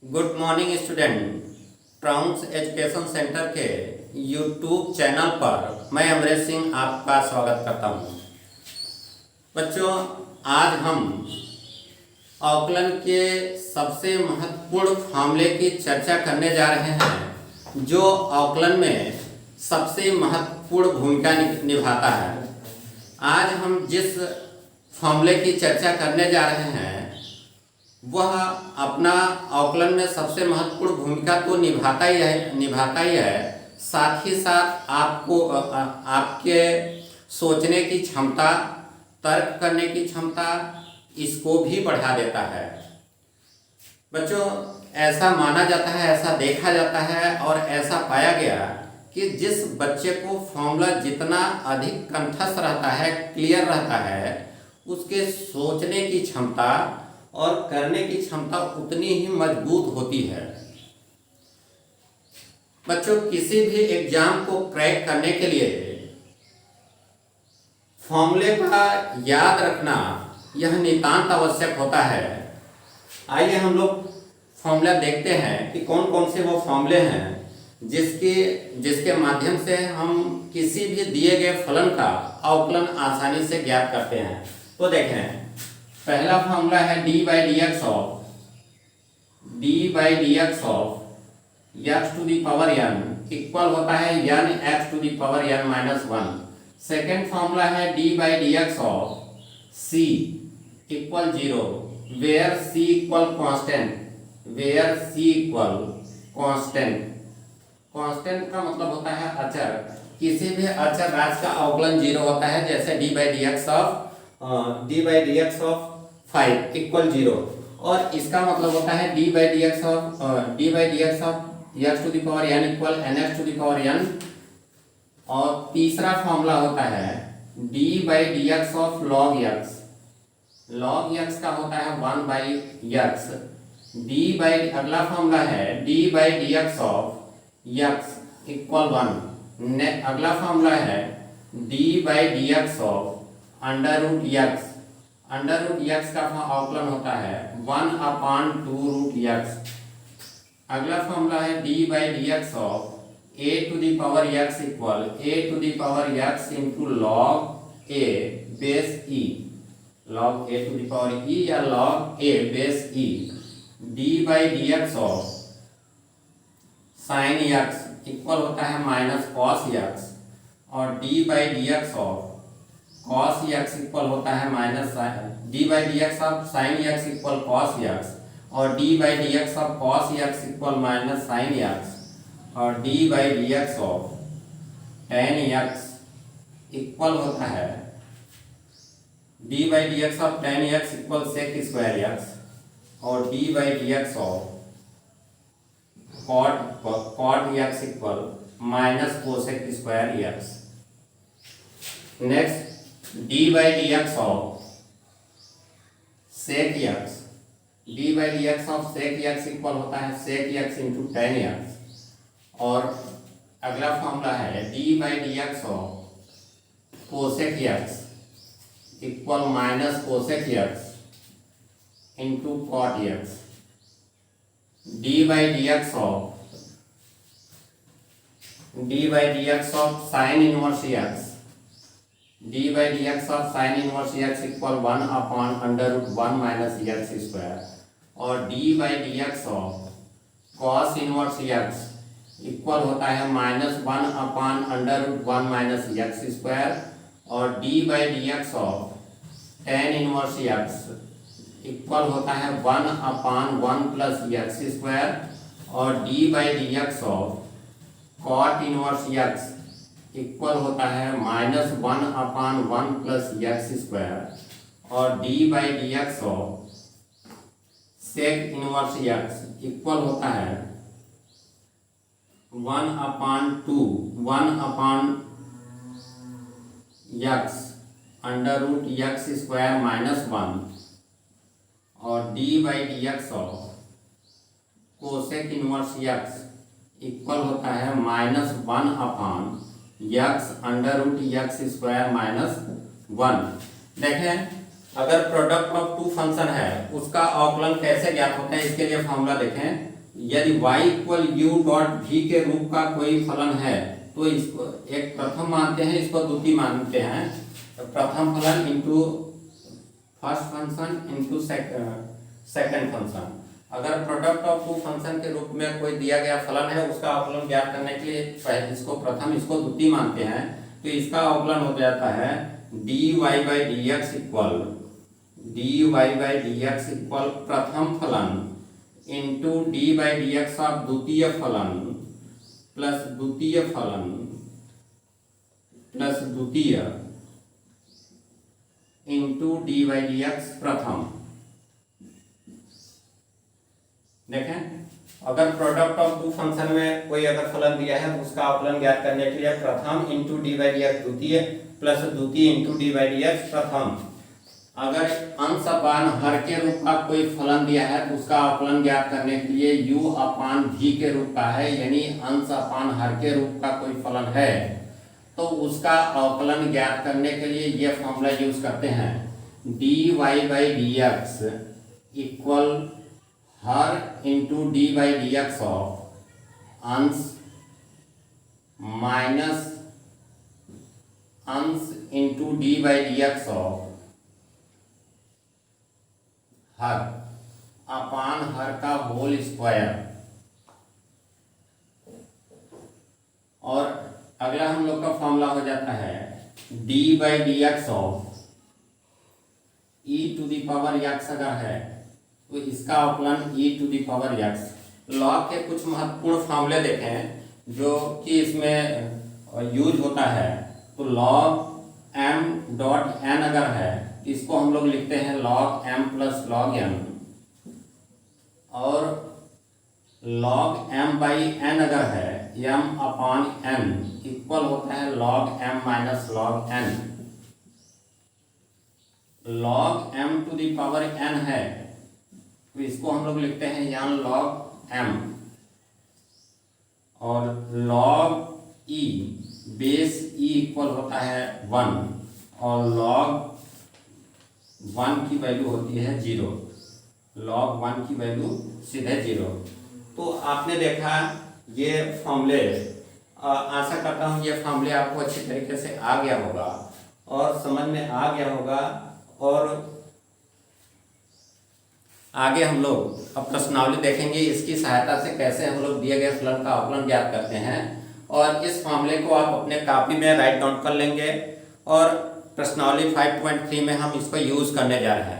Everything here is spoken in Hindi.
Good morning student. Trounce education centre के यूट्यूब चैनल पर मैं अमरेश सिंह आपका स्वागत करता हूं। बच्चों, आज हम आकलन के सबसे महत्वपूर्ण फार्मूले की चर्चा करने जा रहे हैं जो आकलन में सबसे महत्वपूर्ण भूमिका निभाता है। आज हम जिस फार्मूले की चर्चा करने जा रहे हैं वह अपना आकलन में सबसे महत्वपूर्ण भूमिका तो निभाता ही है, साथ ही साथ आपको आपके सोचने की क्षमता, तर्क करने की क्षमता, इसको भी बढ़ा देता है। बच्चों, ऐसा माना जाता है, ऐसा देखा जाता है और ऐसा पाया गया कि जिस बच्चे को फॉर्मूला जितना अधिक कंठस्थ रहता है, क्लियर रहता है, उसके सोचने की क्षमता और करने की क्षमता उतनी ही मजबूत होती है। बच्चों, किसी भी एग्जाम को क्रैक करने के लिए फॉर्मूले का याद रखना यह नितांत आवश्यक होता है। आइए हम लोग फॉर्मूला देखते हैं कि कौन कौन से वो फॉर्मूले हैं जिसके माध्यम से हम किसी भी दिए गए फलन का अवकलन आसानी से ज्ञात करते हैं। तो देखें, पहला फॉर्मूला है D by D x of x to the power N equal होता है N x to the power N minus one. Second formula है D by D x of C equal zero where C equal constant. Constant का मतलब होता है अचर। किसी भी अचर राशि का अवकलन जीरो होता है, जैसे d by D x of 5 equal zero. और इसका मतलब होता है D by D x of x to the power N equal n x to the power n. और तीसरा फॉर्मूला होता है D by D x of log x. Log x का होता है 1 बाई एक्स। अगला फॉर्मूला है D by D x of x equal 1। अगला फॉर्मूला है D by D x of under root X. Under root X का अवकलन होता है 1/2 रूट एक्स। अगला फॉर्मूला है D by D x of A to the power X equal A to the power X into log A base E. Log A to the power E या log A base E. D by D x of sine x equal होता है माइनस कॉस एक्स। और D by D x of cos x equal होता है minus d by D x of sine x equal cos x। और D by D x of cos x equal minus sine x। और D by D x of tan x equal होता है D by D x of tan x equal sec square x। और D by D x of cot x equal minus cosec square x। Next, d by D x of sec x. D by D x of sec X equal होता है sec X into tan X. और अगला फॉर्मूला है D by D x of cosec X equal minus cosec X into cot X. D by D x of sine inverse X. D by D x of sine inverse x equal 1/√1 minus X square. और D by D x of cos inverse x equal होता है -1/√1 माइनस एक्स स्क्वायर। और D by D x of tan inverse x equal होता है 1/1 प्लस एक्स स्क्वायर। और D by D x of cot inverse x equal होता है -1/1 प्लस एक्स स्क्वायर। और D by D x of sec inverse x equal होता है 1/x under root x square minus 1। और D by D x of cosec inverse x equal होता है -1/x under root x square minus 1। देखें, अगर प्रोडक्ट ऑफ टू फंक्शन है उसका अवकलन कैसे ज्ञात होते हैं, इसके लिए फॉर्मूला देखें। यदि y इक्वल यू डॉट भी के रूप का कोई फलन है तो इसको एक प्रथम मानते हैं, इसको द्वितीय मानते हैं। तो प्रथम फलन into first function into second function. अगर प्रोडक्ट ऑफ टू फंक्शन के रूप में कोई दिया गया फलन है उसका अवकलन ज्ञात करने के लिए पहले इसको प्रथम इसको द्वितीय मानते हैं, तो इसका अवकलन हो जाता है dy by D X equal प्रथम फलन into D by D x of द्वितीय फलन प्लस द्वितीय फलन प्लस द्वितीय into D by D x प्रथम। देखें, अगर प्रोडक्ट ऑफ टू फंक्शन में कोई अगर फलन दिया है तो उसका अवकलन ज्ञात करने के लिए प्रथम into D by D x द्वितीय प्लस द्वितीय into D by D x प्रथम। अगर अंश अपान हर के रूप का कोई फलन दिया है तो उसका अवकलन ज्ञात करने के लिए u अपान v के रूप का है, यानी अंश अपान हर के रूप का कोई फलन है तो उसका अवकलन ज्ञात करने के लिए ये फॉर्मूला यूज करते हैं। dy by D X equal हर into D by D x of अंश माइनस अंश into D by D x of हर अपान हर का होल स्क्वायर। और अगला हम लोग का फॉर्मूला हो जाता है d by D x of e to the power x अगर है तो इसका अवकलन e to the power x। Log के कुछ महत्वपूर्ण फॉर्मूले देखें जो कि इसमें यूज होता है। तो लॉग m डॉट n अगर है इसको हम लोग लिखते हैं log m plus log n, और log m बाई n अगर है m अपान n इक्वल होता है log m minus log n। log m to the power n है तो इसको हम लोग लिखते हैं यहाँ log m, और log e base e equal होता है 1 और log 1 की वैल्यू होती है 0। log 1 की वैल्यू सीधे 0। तो आपने देखा ये फॉर्मूले, आशा करता हूँ ये फॉर्मूले आपको अच्छी तरीके से आ गया होगा और समझ में आ गया होगा। और आगे हम लोग अब प्रश्नावली देखेंगे, इसकी सहायता से कैसे हम लोग दिए गए फलन का अवकलन ज्ञात करते हैं। और इस फॉर्मूले को आप अपने कॉपी में राइट डाउन कर लेंगे और प्रश्नावली 5.3 में हम इसको यूज करने जा रहे हैं।